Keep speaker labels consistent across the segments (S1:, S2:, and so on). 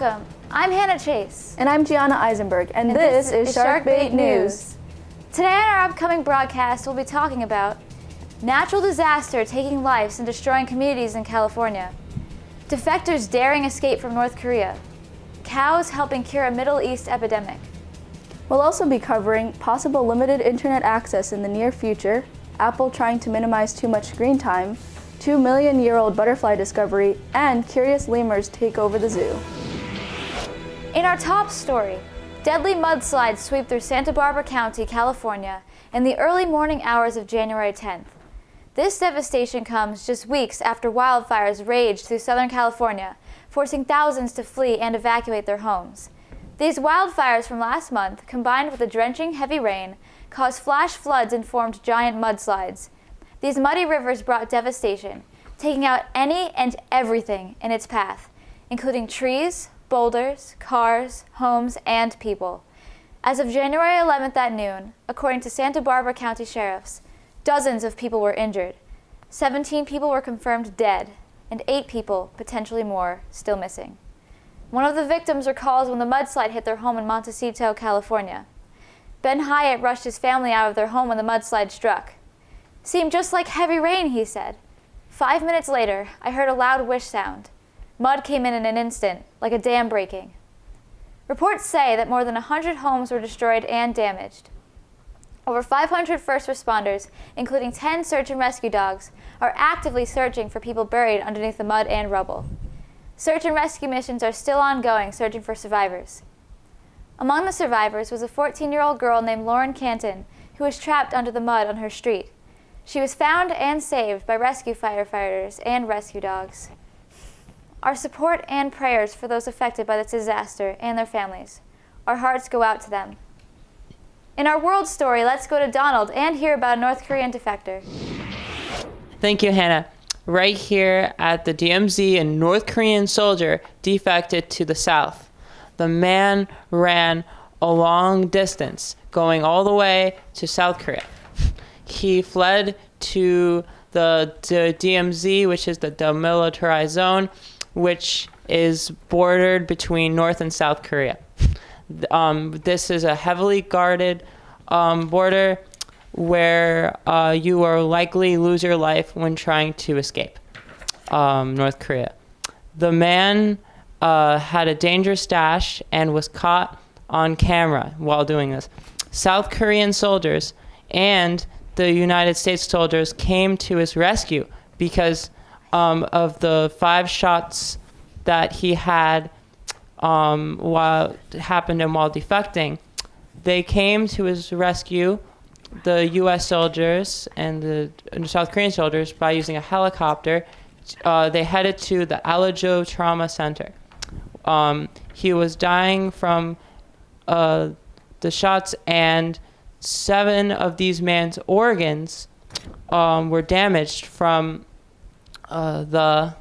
S1: welcome. I'm Hannah Chase.
S2: And I'm Gianna Eisenberg, and this is Sharkbait News.
S1: Today on our upcoming broadcast, we'll be talking about natural disaster taking lives and destroying communities in California, defectors daring escape from North Korea, cows helping cure a Middle East epidemic.
S2: We'll also be covering possible limited internet access in the near future, Apple trying to minimize too much screen time, 2-million-year-old butterfly discovery, and curious lemurs take over the zoo.
S1: In our top story, deadly mudslides sweep through Santa Barbara County, California in the early morning hours of January 10th. This devastation comes just weeks after wildfires raged through Southern California, forcing thousands to flee and evacuate their homes. These wildfires from last month, combined with the drenching heavy rain, caused flash floods and formed giant mudslides. These muddy rivers brought devastation, taking out any and everything in its path, including trees, boulders, cars, homes, and people. As of January 11th at noon, according to Santa Barbara County sheriffs, dozens of people were injured. 17 people were confirmed dead, and 8 people, potentially more, still missing. One of the victims recalls when the mudslide hit their home in Montecito, California. Ben Hyatt rushed his family out of their home when the mudslide struck. "Seemed just like heavy rain," he said. 5 minutes later, I heard a loud whish sound. Mud came in an instant, like a dam breaking. Reports say that more than 100 homes were destroyed and damaged. Over 500 first responders, including 10 search and rescue dogs, are actively searching for people buried underneath the mud and rubble. Search and rescue missions are still ongoing, searching for survivors. Among the survivors was a 14-year-old girl named Lauren Canton, who was trapped under the mud on her street. She was found and saved by rescue firefighters and rescue dogs. Our support and prayers for those affected by this disaster and their families. Our hearts go out to them. In our world story, let's go to Donald and hear about a North Korean defector.
S3: Thank you, Hannah. Right here at the DMZ, a North Korean soldier defected to the south. The man ran a long distance, going all the way to South Korea. He fled to the DMZ, which is the demilitarized zone, which is bordered between North and South Korea. This is a heavily guarded border where you will likely lose your life when trying to escape North Korea. The man had a dangerous stash and was caught on camera while doing this. South Korean soldiers and the United States soldiers came to his rescue because of the 5 shots that he had while defecting. They came to his rescue, the U.S. soldiers and the South Korean soldiers, by using a helicopter. They headed to the Alajo Trauma Center. He was dying from the shots, and 7 of these man's organs were damaged from the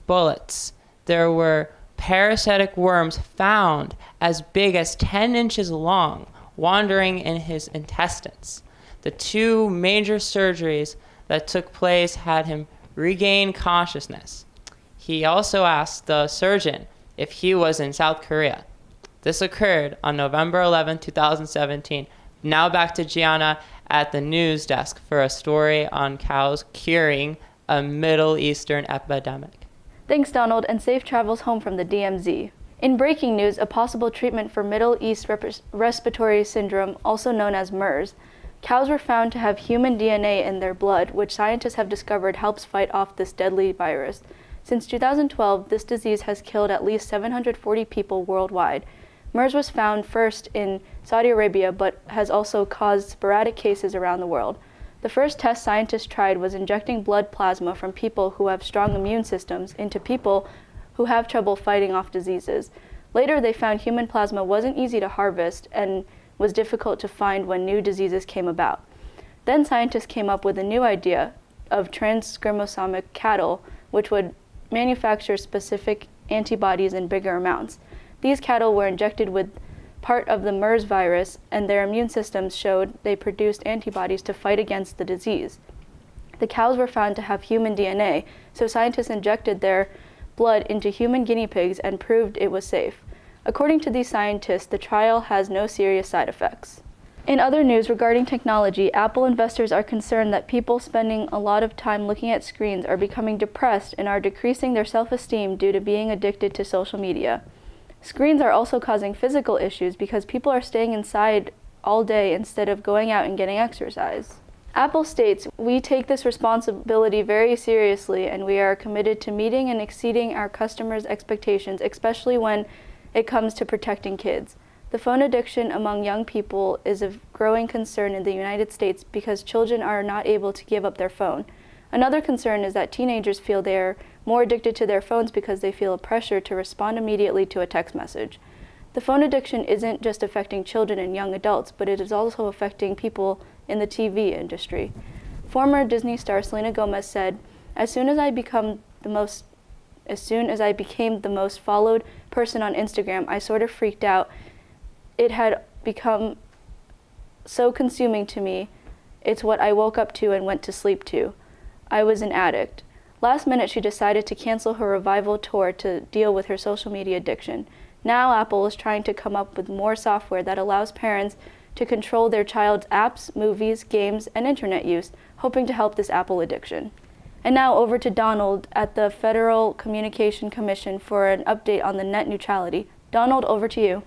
S3: bullets. There were parasitic worms found as big as 10 inches long, wandering in his intestines. The 2 major surgeries that took place had him regain consciousness. He also asked the surgeon if he was in South Korea. This occurred on November 11, 2017. Now back to Gianna at the news desk for a story on cows curing a Middle Eastern epidemic.
S2: Thanks, Donald, and safe travels home from the DMZ. In breaking news, a possible treatment for Middle East respiratory syndrome, also known as MERS. Cows were found to have human DNA in their blood, which scientists have discovered helps fight off this deadly virus. Since 2012, this disease has killed at least 740 people worldwide. MERS was found first in Saudi Arabia, but has also caused sporadic cases around the world. The first test scientists tried was injecting blood plasma from people who have strong immune systems into people who have trouble fighting off diseases. Later, they found human plasma wasn't easy to harvest and was difficult to find when new diseases came about. Then scientists came up with a new idea of transchromosomic cattle, which would manufacture specific antibodies in bigger amounts. These cattle were injected with part of the MERS virus, and their immune systems showed they produced antibodies to fight against the disease. The cows were found to have human DNA, so scientists injected their blood into human guinea pigs and proved it was safe. According to these scientists, the trial has no serious side effects. In other news regarding technology, Apple investors are concerned that people spending a lot of time looking at screens are becoming depressed and are decreasing their self-esteem due to being addicted to social media. Screens are also causing physical issues because people are staying inside all day instead of going out and getting exercise. Apple states, "We take this responsibility very seriously and we are committed to meeting and exceeding our customers' expectations, especially when it comes to protecting kids." The phone addiction among young people is a growing concern in the United States because children are not able to give up their phone. Another concern is that teenagers feel they are more addicted to their phones because they feel a pressure to respond immediately to a text message. The phone addiction isn't just affecting children and young adults, but it is also affecting people in the TV industry. Former Disney star Selena Gomez said, as soon as I became the most followed person on Instagram, I sort of freaked out. It had become so consuming to me. It's what I woke up to and went to sleep to. I was an addict. Last minute, she decided to cancel her revival tour to deal with her social media addiction. Now Apple is trying to come up with more software that allows parents to control their child's apps, movies, games, and internet use, hoping to help this Apple addiction. And now over to Donald at the Federal Communication Commission for an update on the net neutrality. Donald, over to you.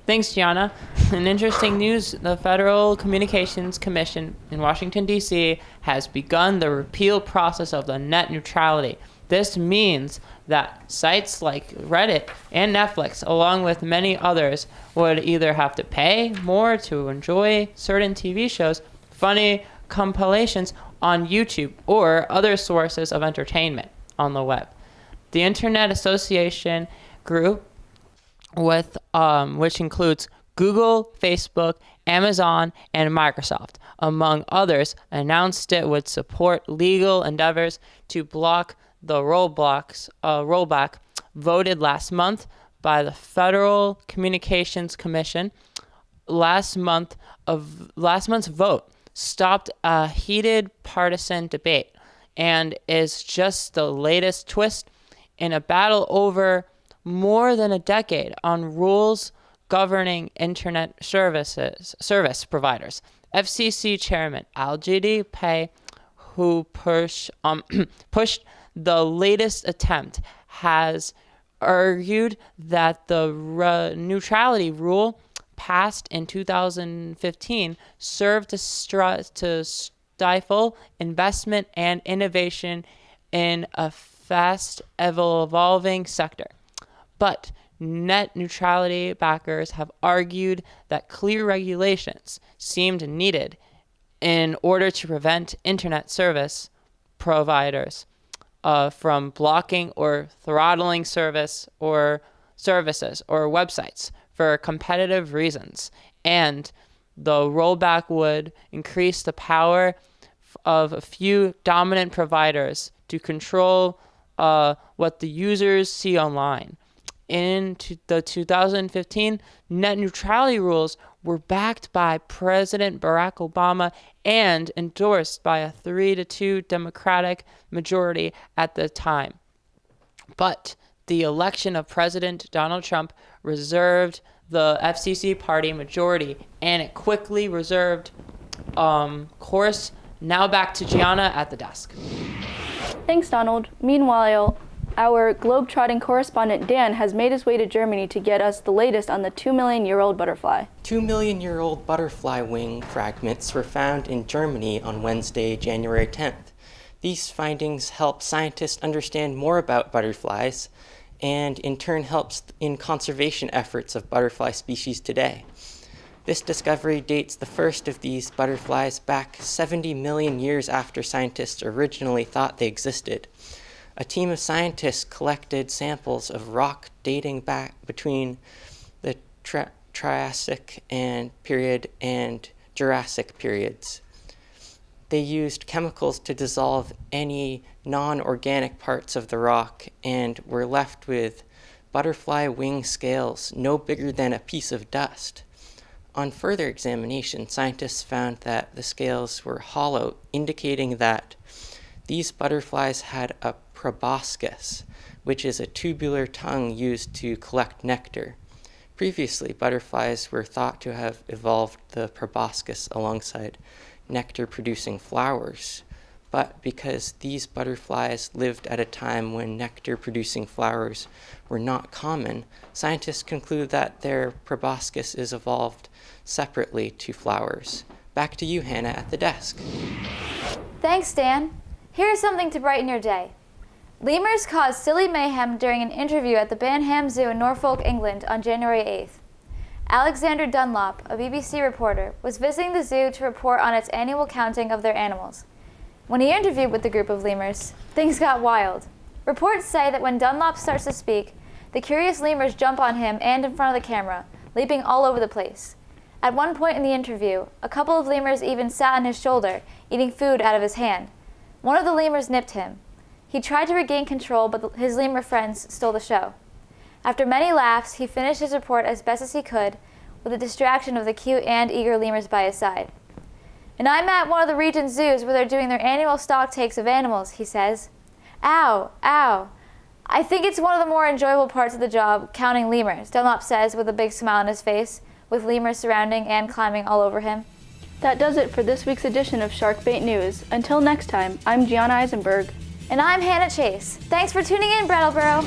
S3: Thanks, Gianna. In interesting news, the Federal Communications Commission in Washington, D.C. has begun the repeal process of the net neutrality. This means that sites like Reddit and Netflix, along with many others, would either have to pay more to enjoy certain TV shows, funny compilations on YouTube, or other sources of entertainment on the web. The Internet Association Group, which includes Google, Facebook, Amazon, and Microsoft, among others, announced it would support legal endeavors to block the rollback voted last month by the Federal Communications Commission. Last month's vote stopped a heated partisan debate and is just the latest twist in a battle over more than a decade on rules governing internet service providers. FCC Chairman Al-Jidi Pay, who pushed the latest attempt, has argued that the neutrality rule passed in 2015 served to stifle investment and innovation in a fast evolving sector. But net neutrality backers have argued that clear regulations seemed needed in order to prevent internet service providers from blocking or throttling services or websites for competitive reasons. And the rollback would increase the power of a few dominant providers to control what the users see online. In the 2015 net neutrality rules were backed by President Barack Obama and endorsed by a 3-2 Democratic majority at the time. But the election of President Donald Trump reserved the FCC party majority, and it quickly reserved course. Now back to Gianna at the desk.
S2: Thanks, Donald. Meanwhile, our globe-trotting correspondent Dan has made his way to Germany to get us the latest on the 2-million-year-old butterfly.
S4: 2-million-year-old butterfly wing fragments were found in Germany on Wednesday, January 10th. These findings help scientists understand more about butterflies and in turn helps in conservation efforts of butterfly species today. This discovery dates the first of these butterflies back 70 million years after scientists originally thought they existed. A team of scientists collected samples of rock dating back between the Triassic period and Jurassic periods. They used chemicals to dissolve any non-organic parts of the rock and were left with butterfly wing scales no bigger than a piece of dust. On further examination, scientists found that the scales were hollow, indicating that these butterflies had a proboscis, which is a tubular tongue used to collect nectar. Previously, butterflies were thought to have evolved the proboscis alongside nectar-producing flowers. But because these butterflies lived at a time when nectar-producing flowers were not common, scientists conclude that their proboscis is evolved separately to flowers. Back to you, Hannah, at the desk.
S1: Thanks, Dan. Here's something to brighten your day. Lemurs caused silly mayhem during an interview at the Banham Zoo in Norfolk, England on January 8th. Alexander Dunlop, a BBC reporter, was visiting the zoo to report on its annual counting of their animals. When he interviewed with the group of lemurs, things got wild. Reports say that when Dunlop starts to speak, the curious lemurs jump on him and in front of the camera, leaping all over the place. At one point in the interview, a couple of lemurs even sat on his shoulder, eating food out of his hand. One of the lemurs nipped him. He tried to regain control, but his lemur friends stole the show. After many laughs, he finished his report as best as he could, with the distraction of the cute and eager lemurs by his side. "And I'm at one of the region zoos where they're doing their annual stock takes of animals," he says. "Ow, ow. I think it's one of the more enjoyable parts of the job, counting lemurs," Dunlop says with a big smile on his face, with lemurs surrounding and climbing all over him.
S2: That does it for this week's edition of Sharkbait News. Until next time, I'm Gianna Eisenberg.
S1: And I'm Hannah Chase. Thanks for tuning in, Brattleboro.